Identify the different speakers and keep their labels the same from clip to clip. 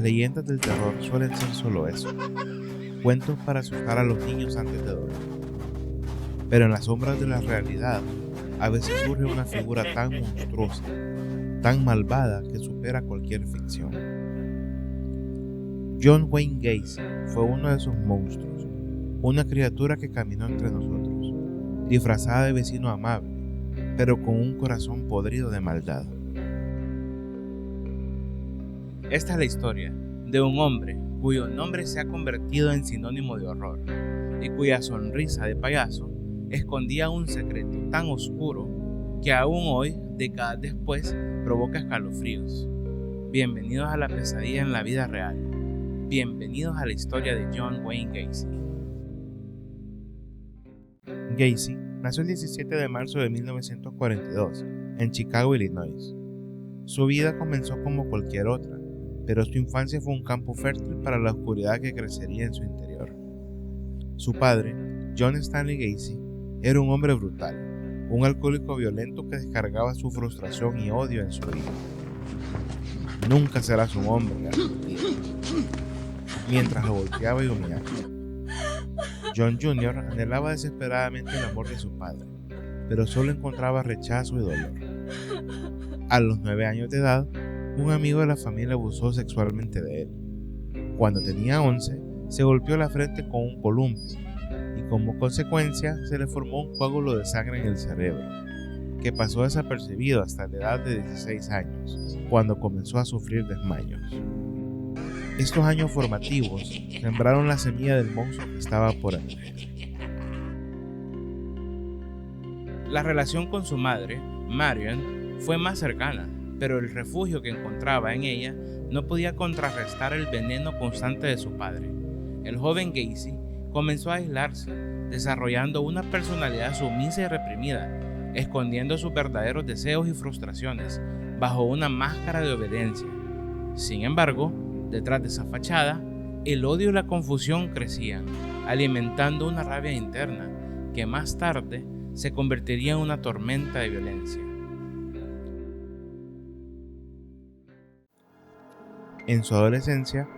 Speaker 1: leyendas del terror suelen ser solo eso, cuentos para asustar a los niños antes de dormir. Pero en las sombras de la realidad, a veces surge una figura tan monstruosa, tan malvada que supera cualquier ficción. John Wayne Gacy fue uno de esos monstruos, una criatura que caminó entre nosotros, disfrazada de vecino amable, pero con un corazón podrido de maldad. Esta es la historia de un hombre cuyo nombre se ha convertido en sinónimo de horror y cuya sonrisa de payaso escondía un secreto tan oscuro que aún hoy, décadas después, provoca escalofríos. Bienvenidos a la pesadilla en la vida real. Bienvenidos a la historia de John Wayne Gacy. Gacy nació el 17 de marzo de 1942 en Chicago, Illinois. Su vida comenzó como cualquier otra, pero su infancia fue un campo fértil para la oscuridad que crecería en su interior. Su padre, John Stanley Gacy, era un hombre brutal, un alcohólico violento que descargaba su frustración y odio en su hijo. Nunca serás un hombre, repetía, mientras lo golpeaba y humillaba. John Jr. anhelaba desesperadamente el amor de su padre, pero solo encontraba rechazo y dolor. A los 9 años de edad, un amigo de la familia abusó sexualmente de él. Cuando tenía 11, se golpeó la frente con un columpio y como consecuencia se le formó un coágulo de sangre en el cerebro, que pasó desapercibido hasta la edad de 16 años, cuando comenzó a sufrir desmayos. Estos años formativos sembraron la semilla del monstruo que estaba por emerger. La relación con su madre, Marion, fue más cercana, pero el refugio que encontraba en ella no podía contrarrestar el veneno constante de su padre. El joven Gacy comenzó a aislarse, desarrollando una personalidad sumisa y reprimida, escondiendo sus verdaderos deseos y frustraciones bajo una máscara de obediencia. Sin embargo, detrás de esa fachada, el odio y la confusión crecían, alimentando una rabia interna que más tarde se convertiría en una tormenta de violencia. En su adolescencia,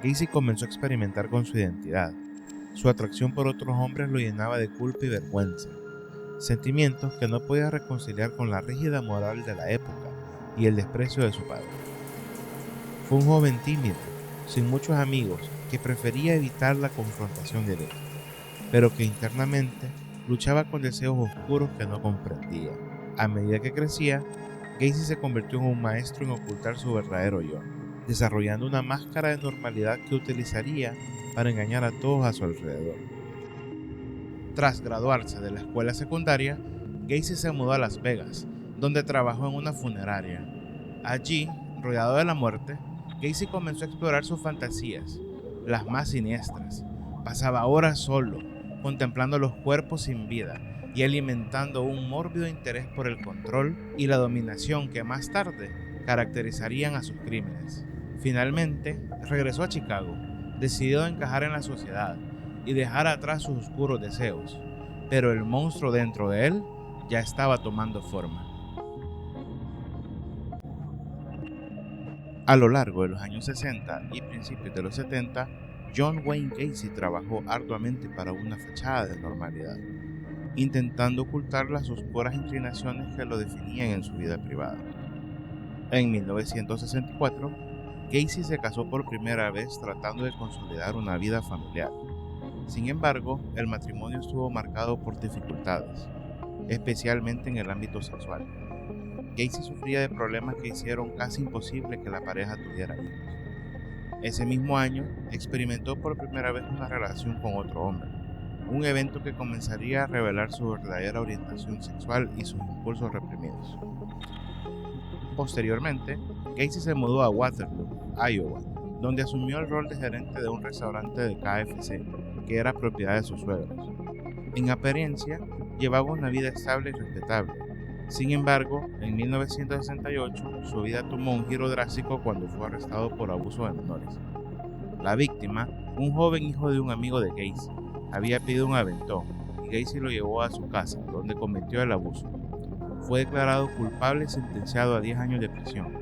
Speaker 1: Gacy comenzó a experimentar con su identidad. Su atracción por otros hombres lo llenaba de culpa y vergüenza, sentimientos que no podía reconciliar con la rígida moral de la época y el desprecio de su padre. Fue un joven tímido, sin muchos amigos, que prefería evitar la confrontación directa, pero que internamente luchaba con deseos oscuros que no comprendía. A medida que crecía, Gacy se convirtió en un maestro en ocultar su verdadero yo, desarrollando una máscara de normalidad que utilizaría para engañar a todos a su alrededor. Tras graduarse de la escuela secundaria, Gacy se mudó a Las Vegas, donde trabajó en una funeraria. Allí, rodeado de la muerte, Gacy comenzó a explorar sus fantasías, las más siniestras. Pasaba horas solo, contemplando los cuerpos sin vida y alimentando un mórbido interés por el control y la dominación que más tarde caracterizarían a sus crímenes. Finalmente, regresó a Chicago, decidido a encajar en la sociedad y dejar atrás sus oscuros deseos, pero el monstruo dentro de él ya estaba tomando forma. A lo largo de los años 60 y principios de los 70, John Wayne Gacy trabajó arduamente para una fachada de normalidad, intentando ocultar las oscuras inclinaciones que lo definían en su vida privada. En 1964, Gacy se casó por primera vez tratando de consolidar una vida familiar. Sin embargo, el matrimonio estuvo marcado por dificultades, especialmente en el ámbito sexual. Gacy sufría de problemas que hicieron casi imposible que la pareja tuviera hijos. Ese mismo año, experimentó por primera vez una relación con otro hombre, un evento que comenzaría a revelar su verdadera orientación sexual y sus impulsos reprimidos. Posteriormente, Gacy se mudó a Waterloo, Iowa, donde asumió el rol de gerente de un restaurante de KFC, que era propiedad de sus suegros. En apariencia, llevaba una vida estable y respetable. Sin embargo, en 1968, su vida tomó un giro drástico cuando fue arrestado por abuso de menores. La víctima, un joven hijo de un amigo de Gacy, había pedido un aventón y Gacy lo llevó a su casa, donde cometió el abuso. Fue declarado culpable y sentenciado a 10 años de prisión.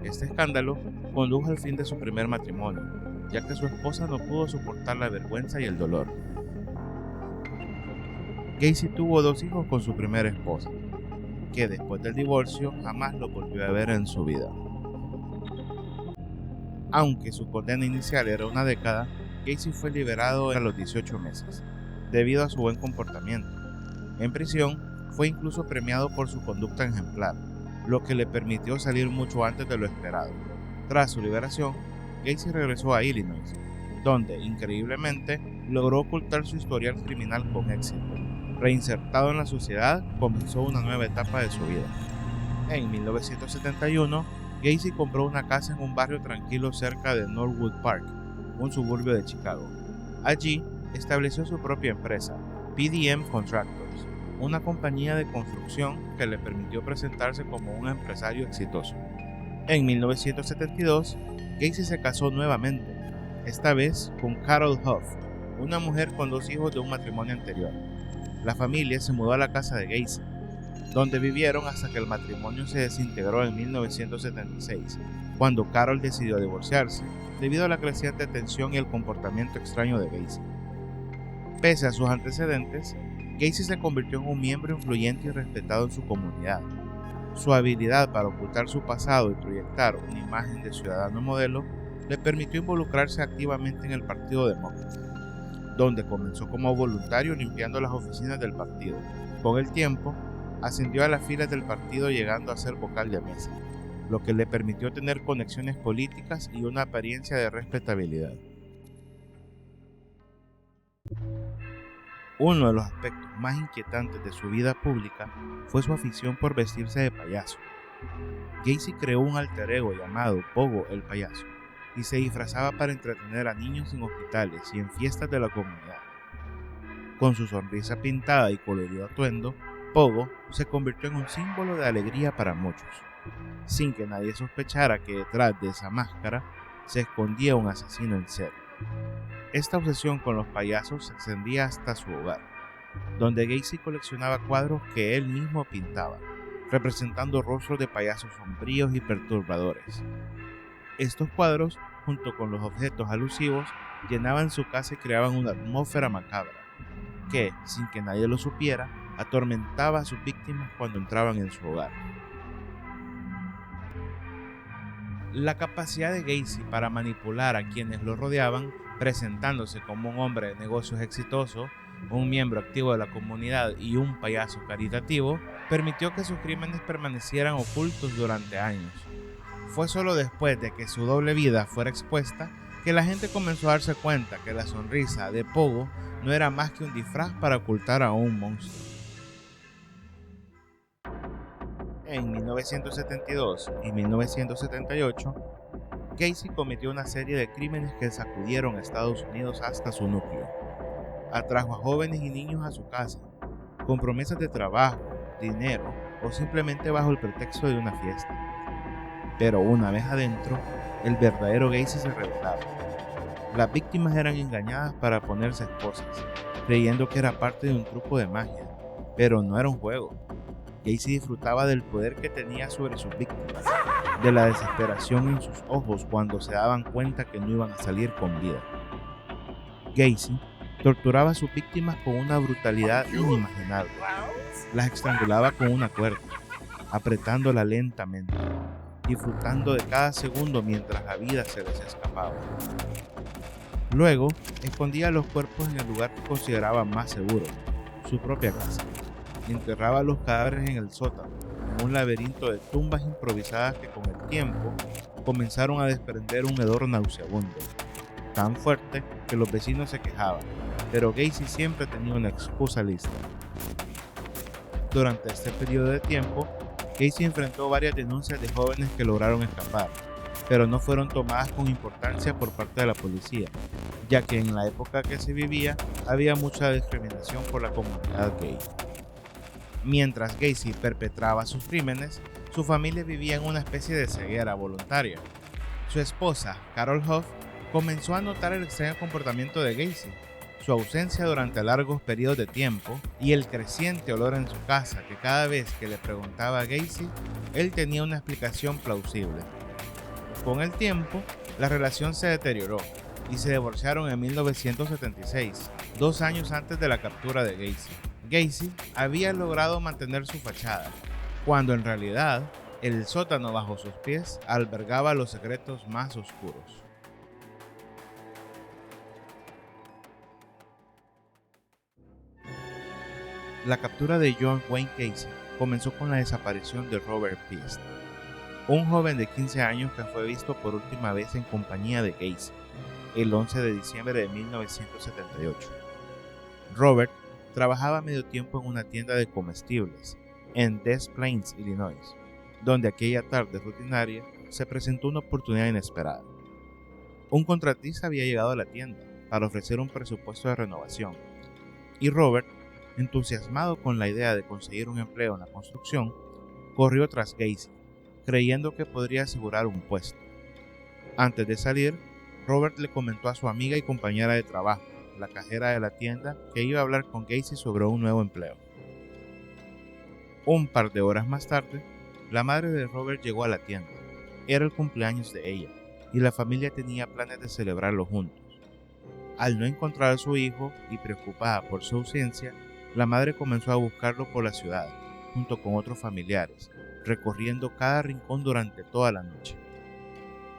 Speaker 1: Este escándalo condujo al fin de su primer matrimonio, ya que su esposa no pudo soportar la vergüenza y el dolor. Gacy tuvo 2 hijos con su primera esposa, que después del divorcio jamás lo volvió a ver en su vida. Aunque su condena inicial era 1 década, Gacy fue liberado a los 18 meses, debido a su buen comportamiento. En prisión, fue incluso premiado por su conducta ejemplar, lo que le permitió salir mucho antes de lo esperado. Tras su liberación, Gacy regresó a Illinois, donde, increíblemente, logró ocultar su historial criminal con éxito. Reinsertado en la sociedad, comenzó una nueva etapa de su vida. En 1971, Gacy compró una casa en un barrio tranquilo cerca de Norwood Park, un suburbio de Chicago. Allí, estableció su propia empresa, PDM Contractors, una compañía de construcción que le permitió presentarse como un empresario exitoso. En 1972, Gacy se casó nuevamente, esta vez con Carol Huff, una mujer con 2 hijos de un matrimonio anterior. La familia se mudó a la casa de Gacy, donde vivieron hasta que el matrimonio se desintegró en 1976, cuando Carol decidió divorciarse debido a la creciente tensión y el comportamiento extraño de Gacy. Pese a sus antecedentes, Gacy se convirtió en un miembro influyente y respetado en su comunidad. Su habilidad para ocultar su pasado y proyectar una imagen de ciudadano modelo le permitió involucrarse activamente en el Partido Demócrata, donde comenzó como voluntario limpiando las oficinas del partido. Con el tiempo, ascendió a las filas del partido llegando a ser vocal de mesa, lo que le permitió tener conexiones políticas y una apariencia de respetabilidad. Uno de los aspectos más inquietantes de su vida pública fue su afición por vestirse de payaso. Gacy creó un alter ego llamado Pogo el Payaso y se disfrazaba para entretener a niños en hospitales y en fiestas de la comunidad. Con su sonrisa pintada y colorido atuendo, Pogo se convirtió en un símbolo de alegría para muchos, sin que nadie sospechara que detrás de esa máscara se escondía un asesino en serie. Esta obsesión con los payasos se extendía hasta su hogar, donde Gacy coleccionaba cuadros que él mismo pintaba, representando rostros de payasos sombríos y perturbadores. Estos cuadros, junto con los objetos alusivos, llenaban su casa y creaban una atmósfera macabra, que, sin que nadie lo supiera, atormentaba a sus víctimas cuando entraban en su hogar. La capacidad de Gacy para manipular a quienes lo rodeaban, presentándose como un hombre de negocios exitoso, un miembro activo de la comunidad y un payaso caritativo, permitió que sus crímenes permanecieran ocultos durante años. Fue solo después de que su doble vida fuera expuesta que la gente comenzó a darse cuenta que la sonrisa de Pogo no era más que un disfraz para ocultar a un monstruo. En 1972 y 1978, Gacy cometió una serie de crímenes que sacudieron a Estados Unidos hasta su núcleo. Atrajo a jóvenes y niños a su casa, con promesas de trabajo, dinero o simplemente bajo el pretexto de una fiesta. Pero una vez adentro, el verdadero Gacy se revelaba. Las víctimas eran engañadas para ponerse esposas, creyendo que era parte de un truco de magia, pero no era un juego. Gacy disfrutaba del poder que tenía sobre sus víctimas, de la desesperación en sus ojos cuando se daban cuenta que no iban a salir con vida. Gacy torturaba a sus víctimas con una brutalidad inimaginable. Las estrangulaba con una cuerda, apretándola lentamente, disfrutando de cada segundo mientras la vida se les escapaba. Luego, escondía los cuerpos en el lugar que consideraba más seguro, su propia casa. Enterraba los cadáveres en el sótano, en un laberinto de tumbas improvisadas que con el tiempo comenzaron a desprender un hedor nauseabundo, tan fuerte que los vecinos se quejaban, pero Gacy siempre tenía una excusa lista. Durante este periodo de tiempo, Gacy enfrentó varias denuncias de jóvenes que lograron escapar, pero no fueron tomadas con importancia por parte de la policía, ya que en la época que se vivía había mucha discriminación por la comunidad gay. Mientras Gacy perpetraba sus crímenes, su familia vivía en una especie de ceguera voluntaria. Su esposa, Carol Huff, comenzó a notar el extraño comportamiento de Gacy, su ausencia durante largos periodos de tiempo y el creciente olor en su casa que cada vez que le preguntaba a Gacy, él tenía una explicación plausible. Con el tiempo, la relación se deterioró y se divorciaron en 1976, 2 años antes de la captura de Gacy. Gacy había logrado mantener su fachada, cuando en realidad el sótano bajo sus pies albergaba los secretos más oscuros. La captura de John Wayne Gacy comenzó con la desaparición de Robert Piest, un joven de 15 años que fue visto por última vez en compañía de Gacy el 11 de diciembre de 1978. Robert trabajaba a medio tiempo en una tienda de comestibles en Des Plaines, Illinois, donde aquella tarde rutinaria se presentó una oportunidad inesperada. Un contratista había llegado a la tienda para ofrecer un presupuesto de renovación, y Robert, entusiasmado con la idea de conseguir un empleo en la construcción, corrió tras Gacy, creyendo que podría asegurar un puesto. Antes de salir, Robert le comentó a su amiga y compañera de trabajo, la cajera de la tienda, que iba a hablar con Gacy sobre un nuevo empleo. Un par de horas más tarde, la madre de Robert llegó a la tienda. Era el cumpleaños de ella, y la familia tenía planes de celebrarlo juntos. Al no encontrar a su hijo y preocupada por su ausencia, la madre comenzó a buscarlo por la ciudad, junto con otros familiares, recorriendo cada rincón durante toda la noche.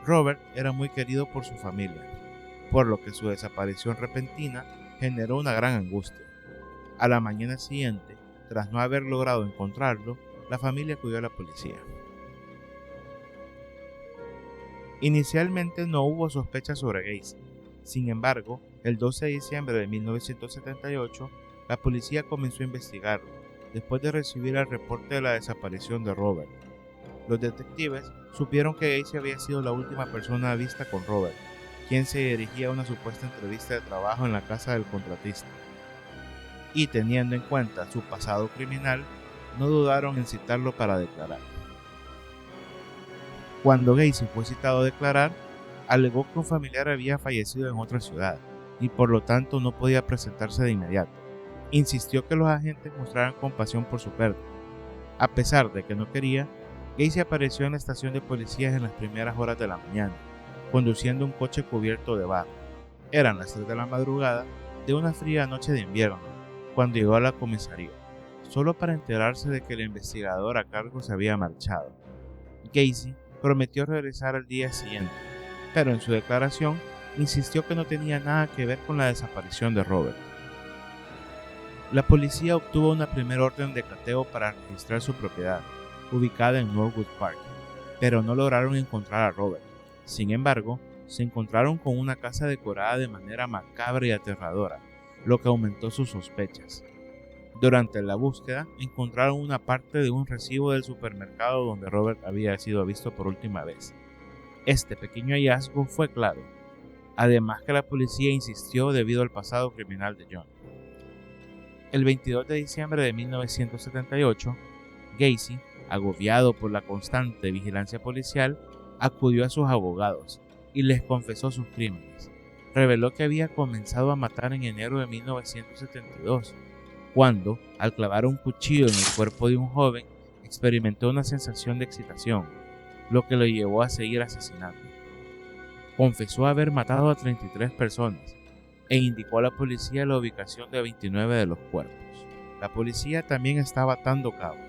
Speaker 1: Robert era muy querido por su familia, por lo que su desaparición repentina generó una gran angustia. A la mañana siguiente, tras no haber logrado encontrarlo, la familia acudió a la policía. Inicialmente no hubo sospechas sobre Gacy. Sin embargo, el 12 de diciembre de 1978, la policía comenzó a investigarlo, después de recibir el reporte de la desaparición de Robert. Los detectives supieron que Gacy había sido la última persona vista con Robert, quien se dirigía a una supuesta entrevista de trabajo en la casa del contratista. Y teniendo en cuenta su pasado criminal, no dudaron en citarlo para declarar. Cuando Gacy fue citado a declarar, alegó que un familiar había fallecido en otra ciudad y por lo tanto no podía presentarse de inmediato. Insistió que los agentes mostraran compasión por su pérdida. A pesar de que no quería, Gacy apareció en la estación de policías en las primeras horas de la mañana, conduciendo un coche cubierto de barro. Eran las 3 de la madrugada de una fría noche de invierno, cuando llegó a la comisaría, solo para enterarse de que el investigador a cargo se había marchado. Gacy prometió regresar al día siguiente, pero en su declaración insistió que no tenía nada que ver con la desaparición de Robert. La policía obtuvo una primera orden de cateo para registrar su propiedad, ubicada en Norwood Park, pero no lograron encontrar a Robert. Sin embargo, se encontraron con una casa decorada de manera macabra y aterradora, lo que aumentó sus sospechas. Durante la búsqueda, encontraron una parte de un recibo del supermercado donde Robert había sido visto por última vez. Este pequeño hallazgo fue clave, además que la policía insistió debido al pasado criminal de John. El 22 de diciembre de 1978, Gacy, agobiado por la constante vigilancia policial, acudió a sus abogados y les confesó sus crímenes. Reveló que había comenzado a matar en enero de 1972, cuando, al clavar un cuchillo en el cuerpo de un joven, experimentó una sensación de excitación, lo que lo llevó a seguir asesinando. Confesó haber matado a 33 personas e indicó a la policía la ubicación de 29 de los cuerpos. La policía también estaba atando cabos.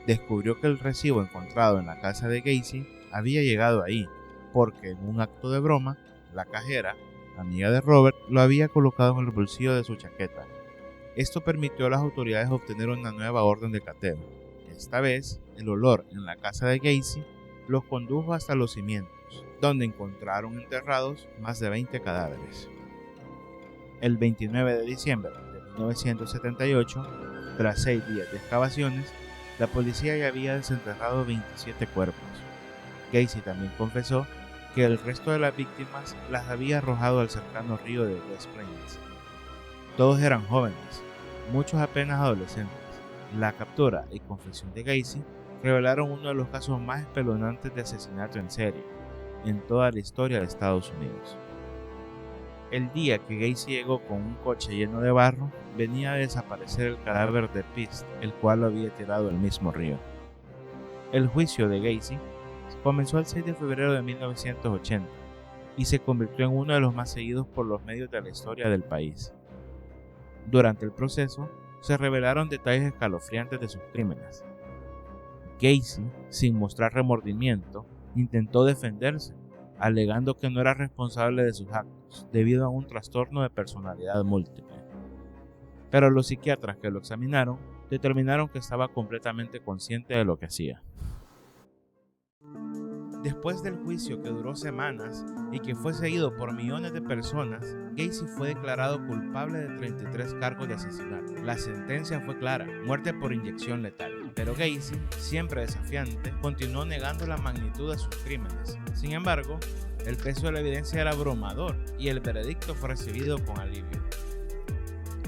Speaker 1: Descubrió que el recibo encontrado en la casa de Gacy había llegado ahí, porque en un acto de broma, la cajera, amiga de Robert, lo había colocado en el bolsillo de su chaqueta. Esto permitió a las autoridades obtener una nueva orden de cateo. Esta vez, el olor en la casa de Gacy los condujo hasta los cimientos, donde encontraron enterrados más de 20 cadáveres. El 29 de diciembre de 1978, tras 6 días de excavaciones, la policía ya había desenterrado 27 cuerpos. Gacy también confesó que el resto de las víctimas las había arrojado al cercano río de Des Plaines. Todos eran jóvenes, muchos apenas adolescentes. La captura y confesión de Gacy revelaron uno de los casos más espeluznantes de asesinato en serie en toda la historia de Estados Unidos. El día que Gacy llegó con un coche lleno de barro, venía a desaparecer el cadáver de Piest, el cual lo había tirado al mismo río. El juicio de Gacy Comenzó el 6 de febrero de 1980 y se convirtió en uno de los más seguidos por los medios de la historia del país. Durante el proceso, se revelaron detalles escalofriantes de sus crímenes. Gacy, sin mostrar remordimiento, intentó defenderse, alegando que no era responsable de sus actos debido a un trastorno de personalidad múltiple. Pero los psiquiatras que lo examinaron determinaron que estaba completamente consciente de lo que hacía. Después del juicio que duró semanas y que fue seguido por millones de personas, Gacy fue declarado culpable de 33 cargos de asesinato. La sentencia fue clara, muerte por inyección letal. Pero Gacy, siempre desafiante, continuó negando la magnitud de sus crímenes. Sin embargo, el peso de la evidencia era abrumador y el veredicto fue recibido con alivio.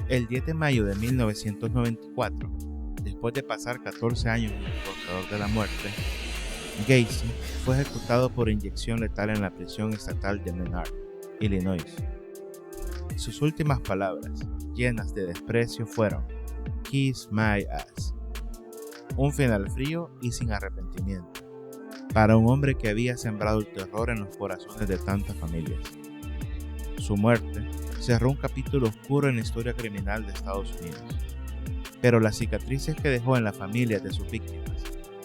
Speaker 1: El 10 de mayo de 1994, después de pasar 14 años en el portador de la muerte, Gacy fue ejecutado por inyección letal en la prisión estatal de Menard, Illinois. Sus últimas palabras, llenas de desprecio, fueron "Kiss my ass". Un final frío y sin arrepentimiento, para un hombre que había sembrado el terror en los corazones de tantas familias. Su muerte cerró un capítulo oscuro en la historia criminal de Estados Unidos, pero las cicatrices que dejó en las familias de sus víctimas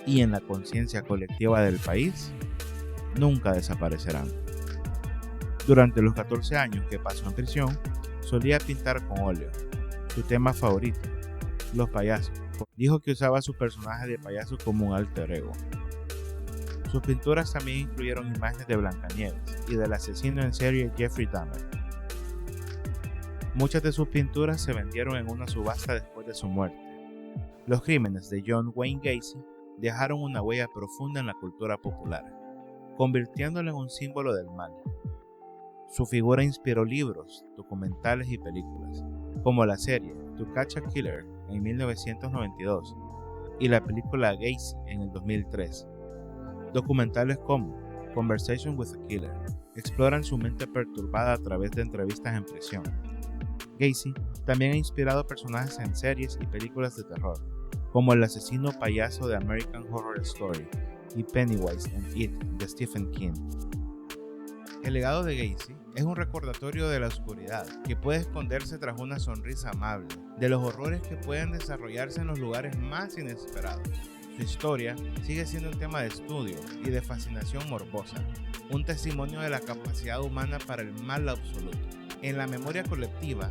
Speaker 1: y en la conciencia colectiva del país nunca desaparecerán. Durante los 14 años que pasó en prisión, solía pintar con óleo. Su tema favorito, los payasos. Dijo que usaba a su personaje de payaso como un alter ego. Sus pinturas también incluyeron imágenes de Blancanieves y del asesino en serie Jeffrey Dahmer. Muchas de sus pinturas se vendieron en una subasta después de su muerte. Los crímenes de John Wayne Gacy dejaron una huella profunda en la cultura popular, convirtiéndolo en un símbolo del mal. Su figura inspiró libros, documentales y películas, como la serie To Catch a Killer en 1992 y la película Gacy en el 2003. Documentales como Conversation with a Killer exploran su mente perturbada a través de entrevistas en prisión. Gacy también ha inspirado personajes en series y películas de terror, como el asesino payaso de American Horror Story y Pennywise en It de Stephen King. El legado de Gacy es un recordatorio de la oscuridad que puede esconderse tras una sonrisa amable, de los horrores que pueden desarrollarse en los lugares más inesperados. Su historia sigue siendo un tema de estudio y de fascinación morbosa, un testimonio de la capacidad humana para el mal absoluto. En la memoria colectiva,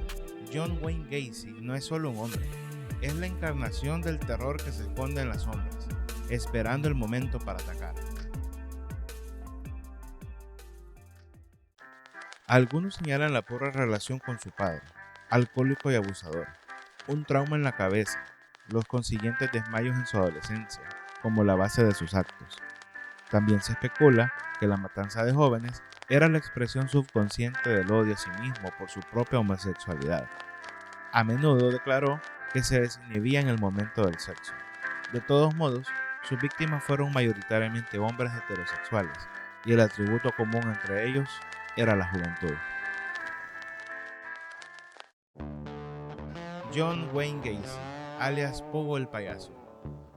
Speaker 1: John Wayne Gacy no es solo un hombre, es la encarnación del terror que se esconde en las sombras, esperando el momento para atacar. Algunos señalan la pobre relación con su padre, alcohólico y abusador, un trauma en la cabeza, los consiguientes desmayos en su adolescencia, como la base de sus actos. También se especula que la matanza de jóvenes era la expresión subconsciente del odio a sí mismo por su propia homosexualidad. A menudo declaró que se desinhibía en el momento del sexo. De todos modos, sus víctimas fueron mayoritariamente hombres heterosexuales, y el atributo común entre ellos era la juventud. John Wayne Gacy, alias Pogo el Payaso,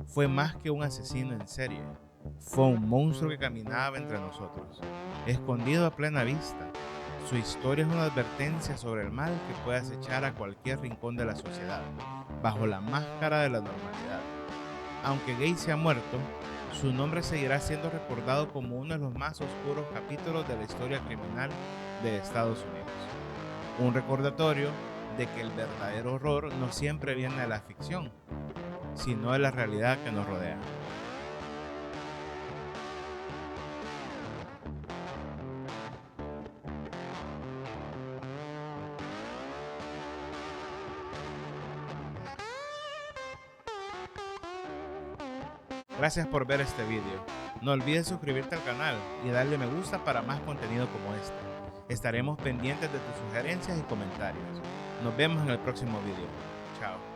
Speaker 1: fue más que un asesino en serie. Fue un monstruo que caminaba entre nosotros, escondido a plena vista. Su historia es una advertencia sobre el mal que puede acechar a cualquier rincón de la sociedad, bajo la máscara de la normalidad. Aunque Gacy ha muerto, su nombre seguirá siendo recordado como uno de los más oscuros capítulos de la historia criminal de Estados Unidos. Un recordatorio de que el verdadero horror no siempre viene de la ficción, sino de la realidad que nos rodea. Gracias por ver este video. No olvides suscribirte al canal y darle me gusta para más contenido como este. Estaremos pendientes de tus sugerencias y comentarios. Nos vemos en el próximo video. Chao.